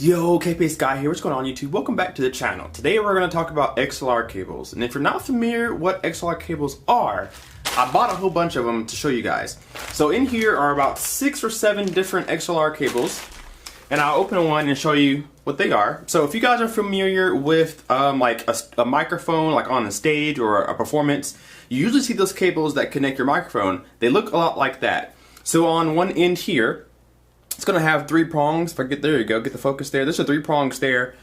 Yo, Kpaceguy here. What's going on YouTube? Welcome back to the channel. Today we're going to talk about XLR cables. And if you're not familiar what XLR cables are, I bought a whole bunch of them to show you guys. So in here are about 6 or 7 different XLR cables. And I'll open one and show you what they are. So if you guys are familiar with like a microphone, like on a stage or a performance, you usually see those cables that connect your microphone. They look a lot like that. So on one end here, it's going to have 3 prongs. If I get, there you go, get the focus there. There's 3 prongs there,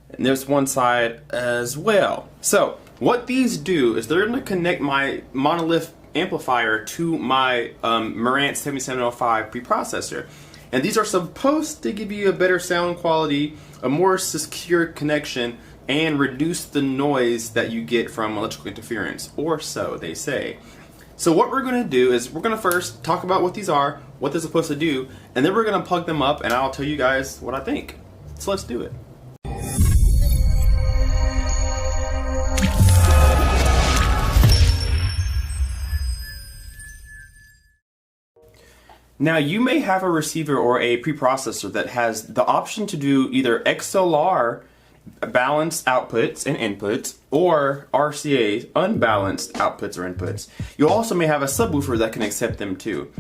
and there's one side as well. So what these do is they're going to connect my monolith amplifier to my Marantz 7705 preprocessor. And these are supposed to give you a better sound quality, a more secure connection, and reduce the noise that you get from electrical interference, or so they say. So what we're going to do is we're going to first talk about what these are, what they're supposed to do, and then we're going to plug them up and I'll tell you guys what I think. So let's do it. Now you may have a receiver or a preprocessor that has the option to do either XLR balanced outputs and inputs, or RCA unbalanced outputs or inputs. You also may have a subwoofer that can accept them too.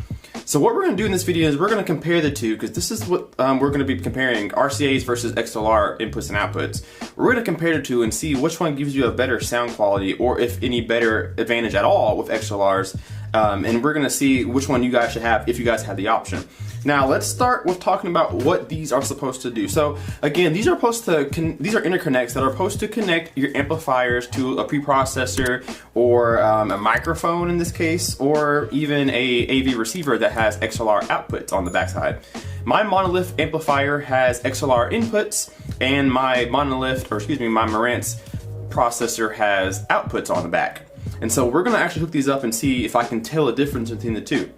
So what we're going to do in this video is we're going to compare the two, because this is what we're going to be comparing, RCAs versus XLR inputs and outputs. We're going to compare the two and see which one gives you a better sound quality, or if any better advantage at all with XLRs. And we're going to see which one you guys should have if you guys have the option. Now let's start with talking about what these are supposed to do. So again, these are interconnects that are supposed to connect your amplifiers to a preprocessor or a microphone in this case, or even a AV receiver that has XLR outputs on the backside. My monolith amplifier has XLR inputs, and my Marantz processor has outputs on the back. And so we're going to actually hook these up and see if I can tell a difference between the two.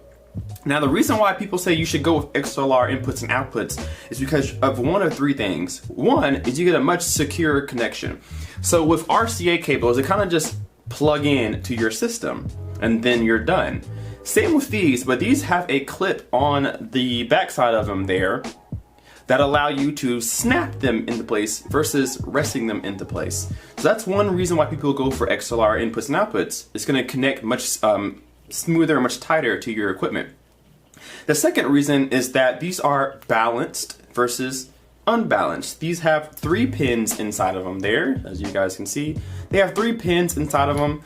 Now the reason why people say you should go with XLR inputs and outputs is because of one of 3 things. One is you get a much secure connection. So with RCA cables, they kind of just plug in to your system and then you're done. Same with these, but these have a clip on the backside of them there that allow you to snap them into place versus resting them into place. So that's one reason why people go for XLR inputs and outputs. It's going to connect much smoother, much tighter to your equipment. The second reason is that these are balanced versus unbalanced. These have 3 pins inside of them there, as you guys can see. They have 3 pins inside of them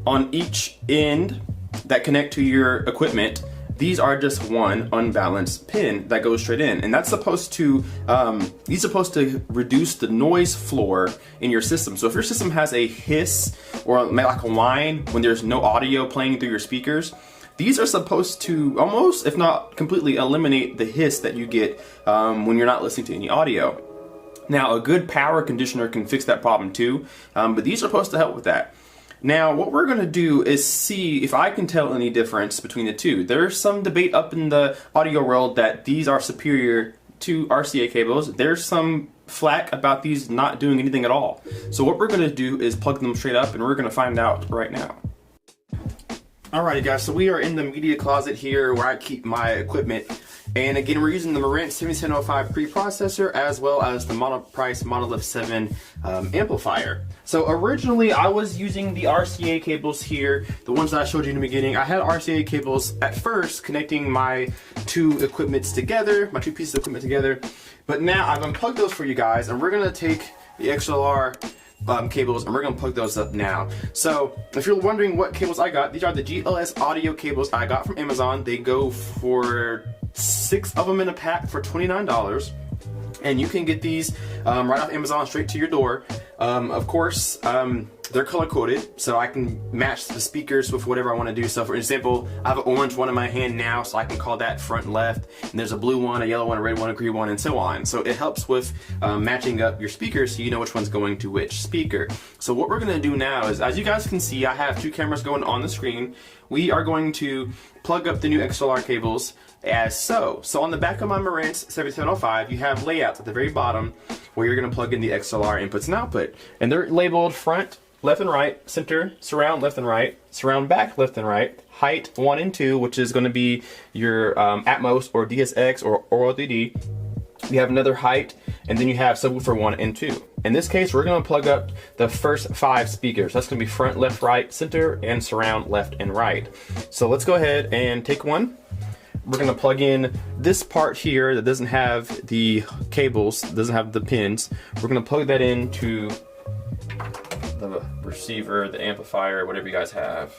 on each end that connect to your equipment. These are just one unbalanced pin that goes straight in, and that's supposed to reduce the noise floor in your system. So if your system has a hiss or like a whine when there's no audio playing through your speakers, these are supposed to almost, if not completely, eliminate the hiss that you get when you're not listening to any audio. Now a good power conditioner can fix that problem too, but these are supposed to help with that. Now what we're going to do is see if I can tell any difference between the two. There's some debate up in the audio world that these are superior to RCA cables. There's some flack about these not doing anything at all. So what we're going to do is plug them straight up and we're going to find out right now. Alrighty guys, so we are in the media closet here where I keep my equipment. And again, we're using the Marantz 7705 preprocessor as well as the Monoprice Monolith 7 amplifier. So originally I was using the RCA cables here, the ones that I showed you in the beginning. I had RCA cables at first connecting my 2 equipments together, my 2 pieces of equipment together. But now I've unplugged those for you guys, and we're going to take the XLR cables and we're going to plug those up now. So if you're wondering what cables I got, these are the GLS Audio cables I got from Amazon. They go for 6 of them in a pack for $29, and you can get these right off Amazon straight to your door. Of course, they're color coded, so I can match the speakers with whatever I want to do. So for example, I have an orange one in my hand now, so I can call that front and left, and there's a blue one, a yellow one, a red one, a green one, and so on. So it helps with matching up your speakers so you know which one's going to which speaker. So what we're going to do now is, as you guys can see, I have 2 cameras going on the screen. We are going to plug up the new XLR cables as so. So on the back of my Marantz 7705, you have layouts at the very bottom where you're going to plug in the XLR inputs and output. And they're labeled front, left and right, center, surround left and right, surround back left and right, height 1 and 2, which is going to be your Atmos or DSX or Aural 3D. We have another height and then you have subwoofer 1 and 2. In this case, we're going to plug up the first 5 speakers. That's going to be front, left, right, center, and surround left and right. So let's go ahead and take one. We're going to plug in this part here that doesn't have the cables, doesn't have the pins. We're going to plug that into the receiver, the amplifier, whatever you guys have.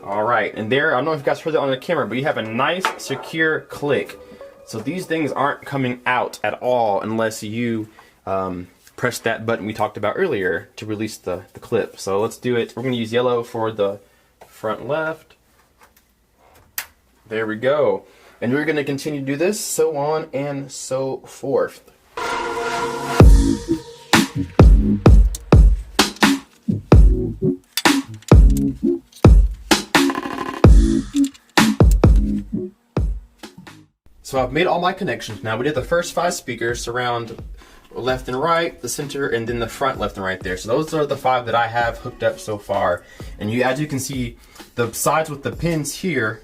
All right, and there, I don't know if you guys heard that on the camera, but you have a nice secure click. So these things aren't coming out at all unless you press that button we talked about earlier to release the clip. So let's do it. We're going to use yellow for the front left. There we go. And we're going to continue to do this, so on and so forth. So I've made all my connections now. We did the first 5 speakers, surround left and right, the center, and then the front left and right there. So those are the 5 that I have hooked up so far. And as you can see, the sides with the pins here,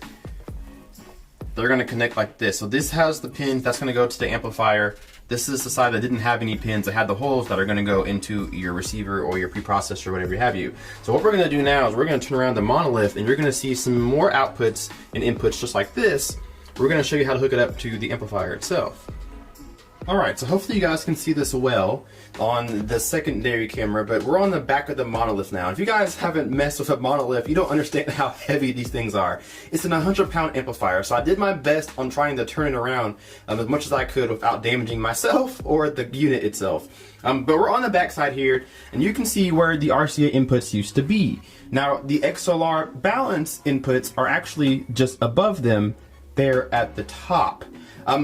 they're gonna connect like this. So this has the pins, that's gonna go to the amplifier. This is the side that didn't have any pins, that had the holes that are gonna go into your receiver or your preprocessor, whatever you have you. So what we're gonna do now is we're gonna turn around the monolith, and you're gonna see some more outputs and inputs just like this. We're going to show you how to hook it up to the amplifier itself. Alright, so hopefully you guys can see this well on the secondary camera, but we're on the back of the monolith now. If you guys haven't messed with a monolith, you don't understand how heavy these things are. It's an 100-pound amplifier, so I did my best on trying to turn it around as much as I could without damaging myself or the unit itself. But we're on the back side here, and you can see where the RCA inputs used to be. Now, the XLR balance inputs are actually just above them, there at the top.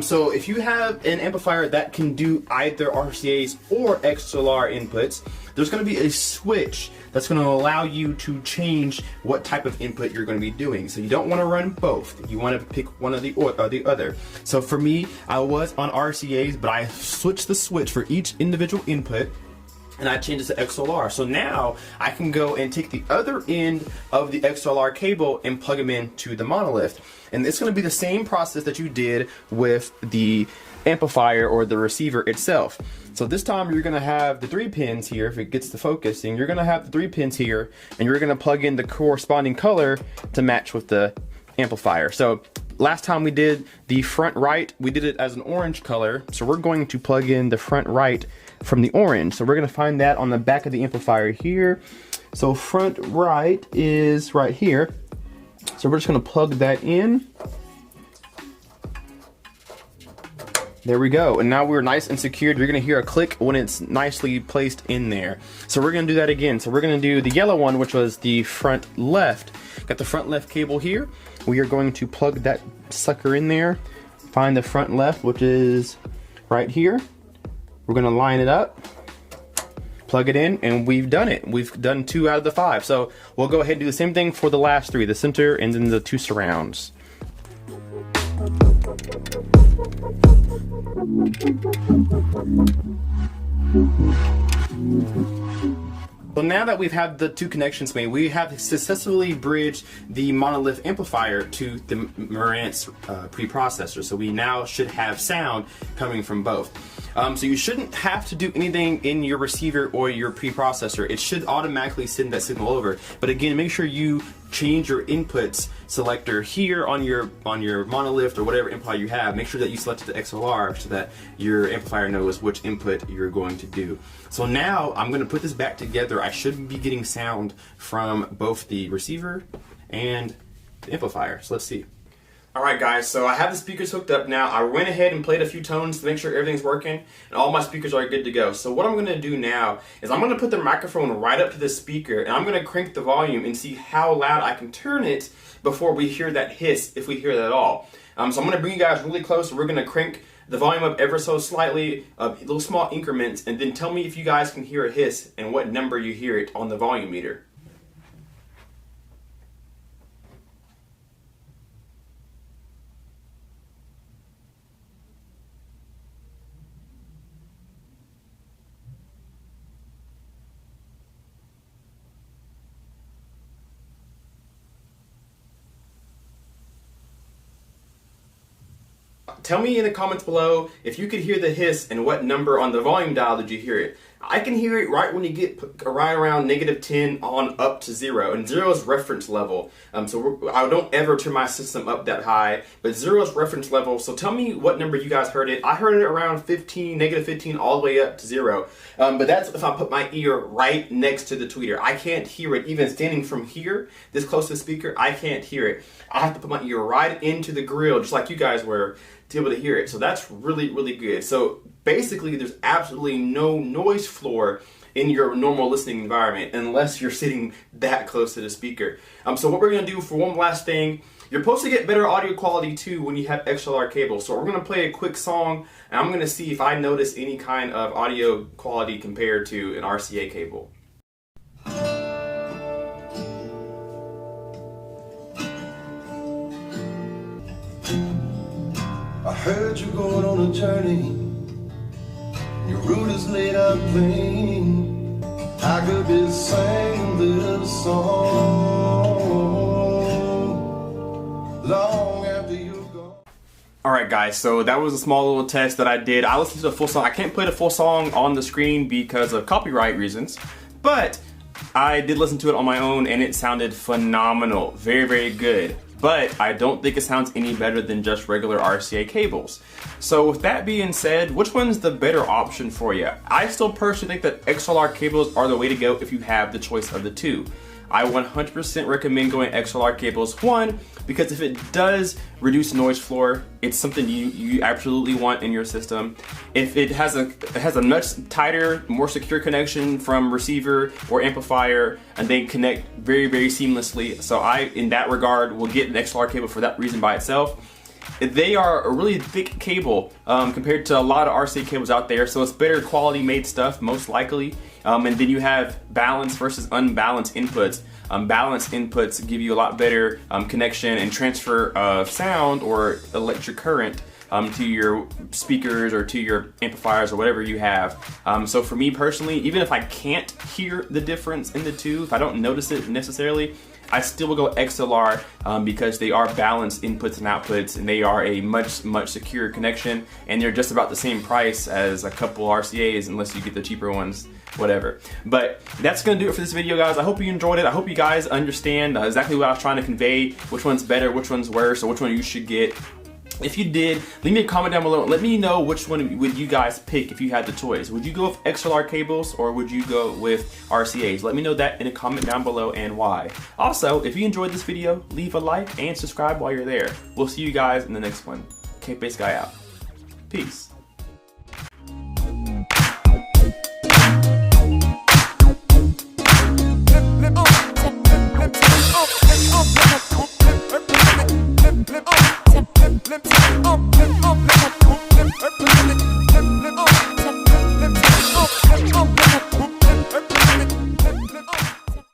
So if you have an amplifier that can do either RCAs or XLR inputs, there's going to be a switch that's going to allow you to change what type of input you're going to be doing. So you don't want to run both. You want to pick one or the other. So for me, I was on RCAs, but I switched the switch for each individual input, and I changed it to XLR. So now I can go and take the other end of the XLR cable and plug them into the monolith. And it's going to be the same process that you did with the amplifier or the receiver itself. So this time you're going to have the 3 pins here. If it gets to focusing, you're going to have the 3 pins here, and you're going to plug in the corresponding color to match with the amplifier. So last time we did the front right, we did it as an orange color. So we're going to plug in the front right from the orange. So we're going to find that on the back of the amplifier here. So front right is right here. So we're just going to plug that in. There we go. And now we're nice and secured. You're going to hear a click when it's nicely placed in there. So we're going to do that again. So we're going to do the yellow one, which was the front left. Got the front left cable here. We are going to plug that sucker in there. Find the front left, which is right here. We're going to line it up, plug it in, and we've done it. We've done 2 out of the 5. So we'll go ahead and do the same thing for the last 3, the center and then the 2 surrounds. So now that we've had the 2 connections made, we have successfully bridged the monolith amplifier to the Marantz preprocessor. So we now should have sound coming from both. So you shouldn't have to do anything in your receiver or your preprocessor. It should automatically send that signal over. But again, make sure you change your inputs selector here on your monolith or whatever amplifier you have. Make sure that you selected the XLR so that your amplifier knows which input you're going to do. So now I'm going to put this back together. I should be getting sound from both the receiver and the amplifier. So let's see. Alright guys, so I have the speakers hooked up now. I went ahead and played a few tones to make sure everything's working, and all my speakers are good to go. So what I'm going to do now is I'm going to put the microphone right up to the speaker, and I'm going to crank the volume and see how loud I can turn it before we hear that hiss, if we hear that at all. So I'm going to bring you guys really close, and we're going to crank the volume up ever so slightly, little small increments, and then tell me if you guys can hear a hiss and what number you hear it on the volume meter. tell me in the comments below if you could hear the hiss and what number on the volume dial did you hear it. I can hear it right when you get right around -10 on up to 0, and 0 is reference level. So I don't ever turn my system up that high, but 0 is reference level. So tell me what number you guys heard it. I heard it around 15, -15, all the way up to 0. But that's if I put my ear right next to the tweeter. I can't hear it even standing from here, this close to the speaker. I can't hear it. I have to put my ear right into the grill, just like you guys were, to be able to hear it. So that's really, really good. So basically, there's absolutely no noise floor in your normal listening environment unless you're sitting that close to the speaker. So what we're gonna do for one last thing, you're supposed to get better audio quality too when you have XLR cables. So we're gonna play a quick song, and I'm gonna see if I notice any kind of audio quality compared to an RCA cable. I heard you're going on a journey. Your route is laid out plain. I could be singing this song long after you're gone. Alright guys, so that was a small little test that I did. I listened to the full song. I can't play the full song on the screen because of copyright reasons, but I did listen to it on my own and it sounded phenomenal. Very, very good. But I don't think it sounds any better than just regular RCA cables. So with that being said, which one's the better option for you? I still personally think that XLR cables are the way to go if you have the choice of the two. I 100% recommend going XLR cables. One, because if it does reduce noise floor, it's something you absolutely want in your system. If it has a much tighter, more secure connection from receiver or amplifier, and they connect very, very seamlessly. So I, in that regard, will get an XLR cable for that reason by itself. They are a really thick cable compared to a lot of RCA cables out there, so it's better quality made stuff, most likely. And then you have balanced versus unbalanced inputs. Balanced inputs give you a lot better connection and transfer of sound or electric current to your speakers or to your amplifiers or whatever you have. So for me personally, even if I can't hear the difference in the two, if I don't notice it necessarily, I still will go XLR because they are balanced inputs and outputs, and they are a much, much secure connection, and they're just about the same price as a couple RCAs unless you get the cheaper ones, whatever. But that's gonna do it for this video, guys. I hope you enjoyed it. I hope you guys understand exactly what I was trying to convey, which one's better, which one's worse, or which one you should get. If you did, leave me a comment down below and let me know which one would you guys pick if you had the choice. Would you go with XLR cables or would you go with RCAs? Let me know that in a comment down below and why. Also, if you enjoyed this video, leave a like and subscribe while you're there. We'll see you guys in the next one. Kpaceguy out. Peace.